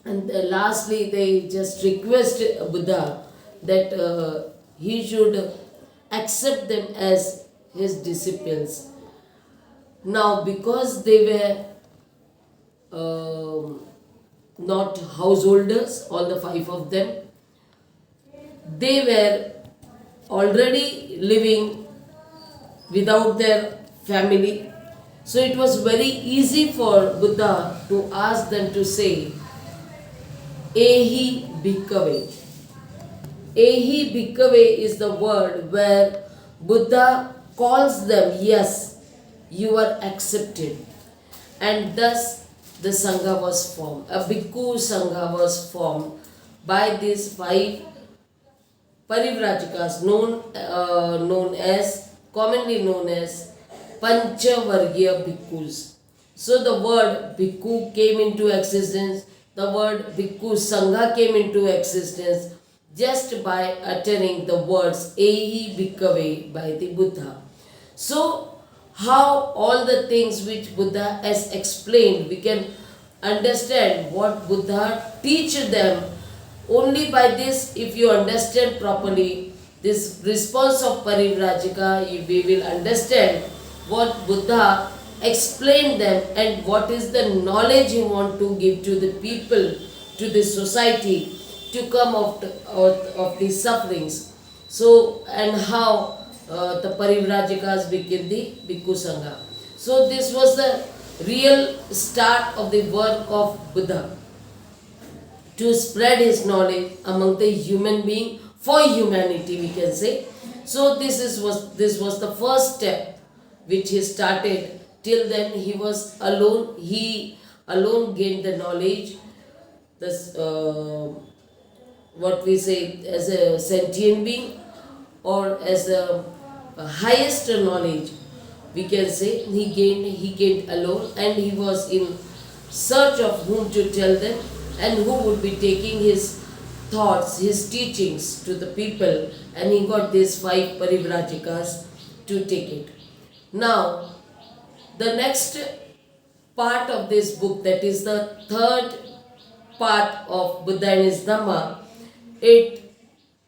And lastly, they just request Buddha that he should accept them as his disciples. Now, because they were um, not householders, all the five of them, they were already living without their family. So it was very easy for Buddha to ask them to say, Ehi Bhikkhave. Ehi Bhikkhave is the word where Buddha calls them, yes, you are accepted. And thus the Sangha was formed. A Bhikkhu Sangha was formed by these five Parivrajaka's commonly known as Panchavargya Bhikkhus. So the word Bhikkhu came into existence, the word Bhikkhu Sangha came into existence just by uttering the words Ehi Bhikkhave by the Buddha. So how all the things which Buddha has explained, we can understand what Buddha teach them only by this. If you understand properly this response of Parivrajika, we will understand what Buddha explained them and what is the knowledge he want to give to the people, to the society, to come of these sufferings. So, and how the Parivrajakas became the Bhikkhu Sangha. So this was the real start of the work of Buddha, to spread his knowledge among the human being, for humanity, we can say. So this was the first step which he started. Till then he was alone. He alone gained the knowledge. This what we say as a sentient being, or as a highest knowledge, we can say he gained alone, and he was in search of whom to tell them and who would be taking his thoughts, his teachings to the people, and he got these five Parivrajakas to take it. Now, the next part of this book, that is the third part of Buddha and his Dhamma, it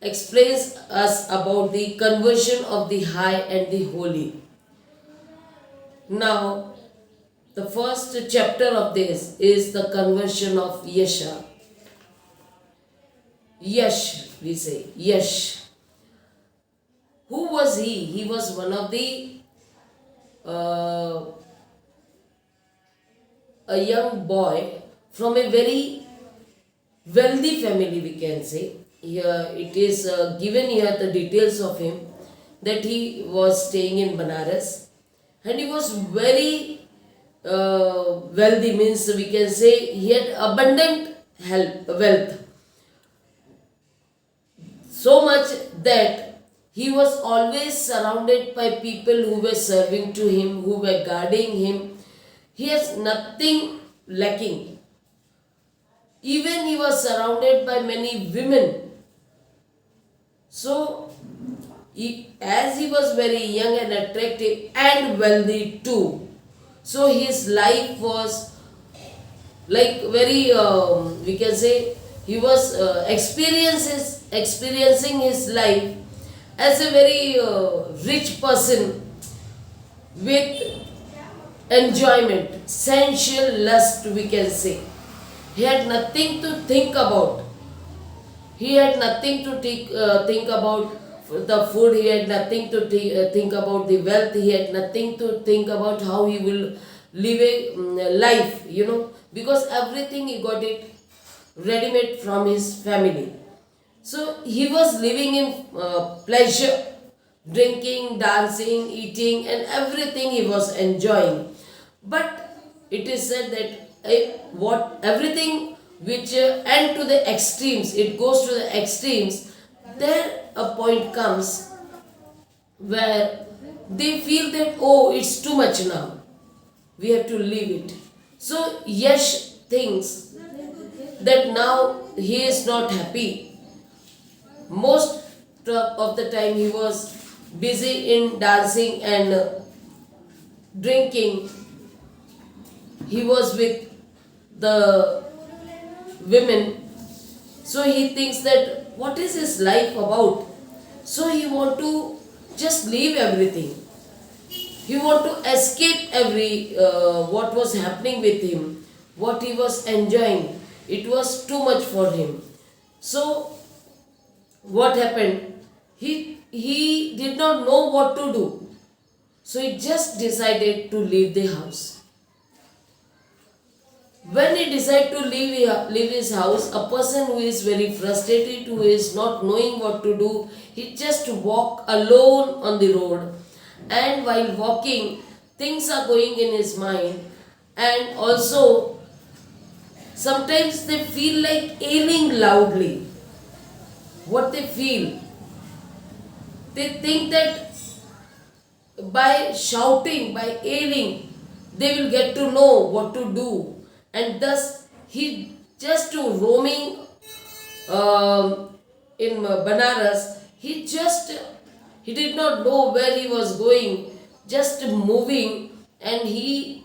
explains us about the conversion of the high and the holy. Now, the first chapter of this is the conversion of Yasha. Yash, we say, Yash. Who was he? He was one of the a young boy from a very wealthy family, we can say. Here it is given here the details of him, that he was staying in Banaras, and he was very wealthy, means we can say he had abundant wealth. So much that he was always surrounded by people who were serving to him, who were guarding him. He has nothing lacking. Even he was surrounded by many women. So, as he was very young and attractive and wealthy too, so his life was like very, we can say, he was experiencing his life as a very rich person with enjoyment, sensual lust, we can say. He had nothing to think about. He had nothing to think about the food. He had nothing to think about the wealth. He had nothing to think about how he will live a life, because everything he got it ready-made from his family. So he was living in pleasure, drinking, dancing, eating, and everything he was enjoying. But it is said that everything which and to the extremes, it goes to the extremes. There a point comes where they feel that, oh, it's too much now, we have to leave it. So Yash thinks that now he is not happy. Most of the time he was busy in dancing and drinking. He was with the women. So he thinks that what is his life about? So he want to just leave everything. He want to escape every what was happening with him, what he was enjoying. It was too much for him. So what happened? He did not know what to do. So he just decided to leave the house. When he decided to leave his house, a person who is very frustrated, who is not knowing what to do, he just walk alone on the road. And while walking, things are going in his mind. And also, sometimes they feel like ailing loudly. What they feel? They think that by shouting, by ailing, they will get to know what to do. And thus, he just to roaming in Banaras, he did not know where he was going, just moving, and he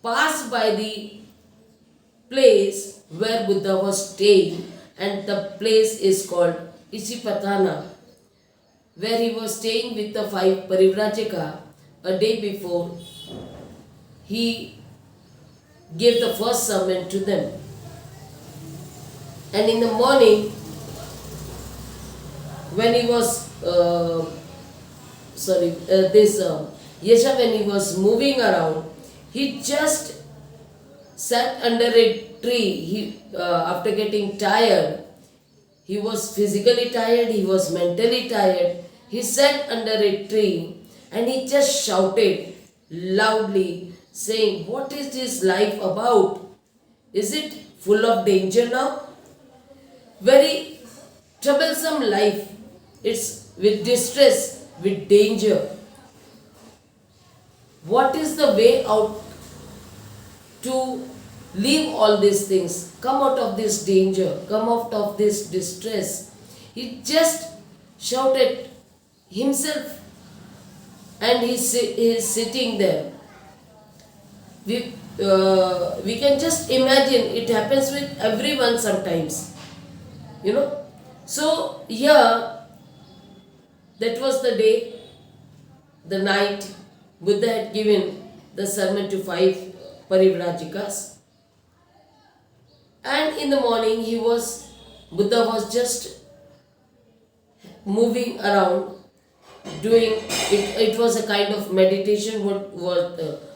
passed by the place where Buddha was staying, and the place is called Isipatana, where he was staying with the five Parivrajaka. A day before, he gave the first sermon to them. And in the morning, when he was, Yesha, when he was moving around, he just sat under a tree. After getting tired, he was physically tired, he was mentally tired. He sat under a tree and he just shouted loudly, saying, "What is this life about? Is it full of danger now? Very troublesome life. It's with distress, with danger. What is the way out to leave all these things? Come out of this danger, come out of this distress." He just shouted himself, and he is sitting there. We can just imagine, it happens with everyone sometimes, you know. So, here, that was the day, the night, Buddha had given the sermon to five Parivrajika's. And in the morning, Buddha was just moving around, doing it. It was a kind of meditation, what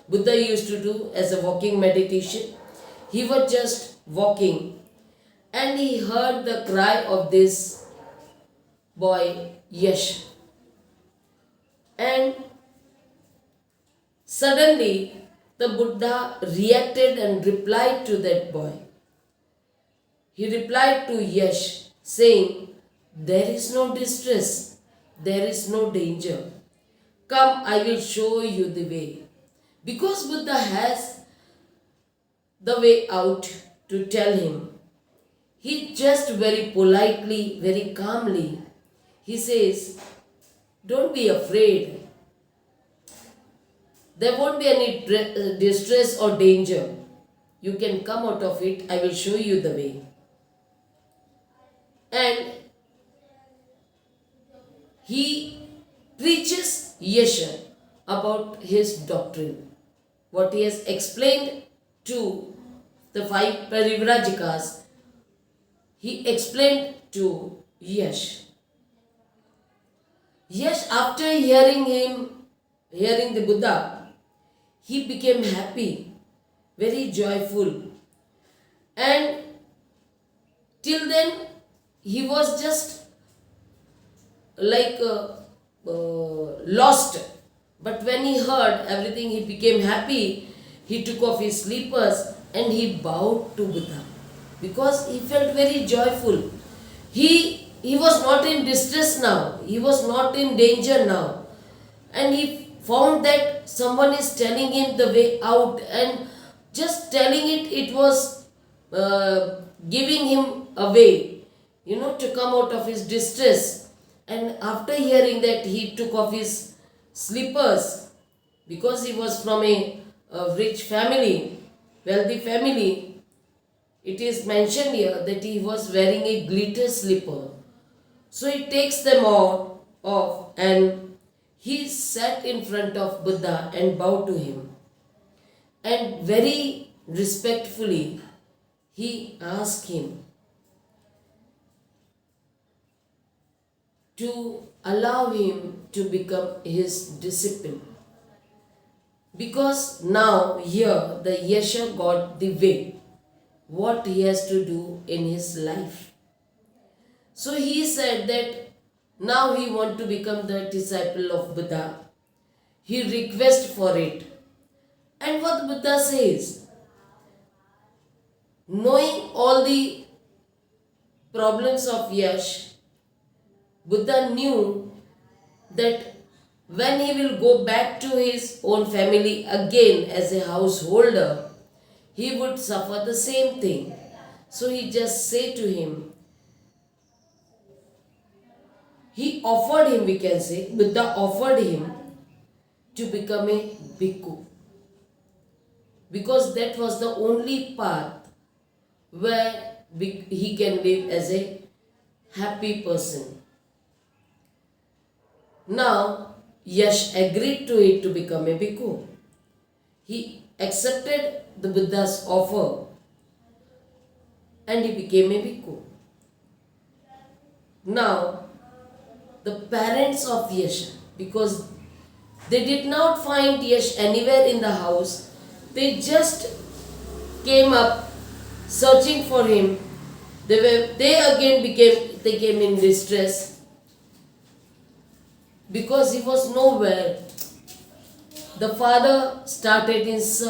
Buddha used to do as a walking meditation. He was just walking, and he heard the cry of this boy, Yash. And suddenly, the Buddha reacted and replied to that boy. He replied to Yash, saying, "There is no distress, there is no danger. Come, I will show you the way." Because Buddha has the way out to tell him, he just very politely, very calmly, he says, "Don't be afraid. There won't be any distress or danger. You can come out of it. I will show you the way." And he preaches Yesha about his doctrine. What he has explained to the five Parivrajika's, he explained to Yash. Yash, after hearing the Buddha, he became happy, very joyful. And till then, he was just like lost. But when he heard everything, he became happy. He took off his slippers and he bowed to Buddha because he felt very joyful. He was not in distress now. He was not in danger now. And he found that someone is telling him the way out, and just telling it was giving him a way, to come out of his distress. And after hearing that, he took off his slippers because he was from a rich family, wealthy family. it is mentioned here that he was wearing a glitter slipper. So he takes them all off and he sat in front of Buddha and bowed to him. And very respectfully, he asked him to allow him to become his disciple. Because now here the Yasha got the way, what he has to do in his life. So he said that now he want to become the disciple of Buddha. He requests for it. And what Buddha says, knowing all the problems of Yash, Buddha knew that when he will go back to his own family again as a householder, he would suffer the same thing. So he just said to him, he offered him, we can say, Buddha offered him to become a bhikkhu. Because that was the only path where he can live as a happy person. Now, Yash agreed to it to become a bhikkhu. He accepted the Buddha's offer and he became a bhikkhu. Now, the parents of Yash, because they did not find Yash anywhere in the house, they just came up searching for him. They came in distress because he was nowhere. The father started in search.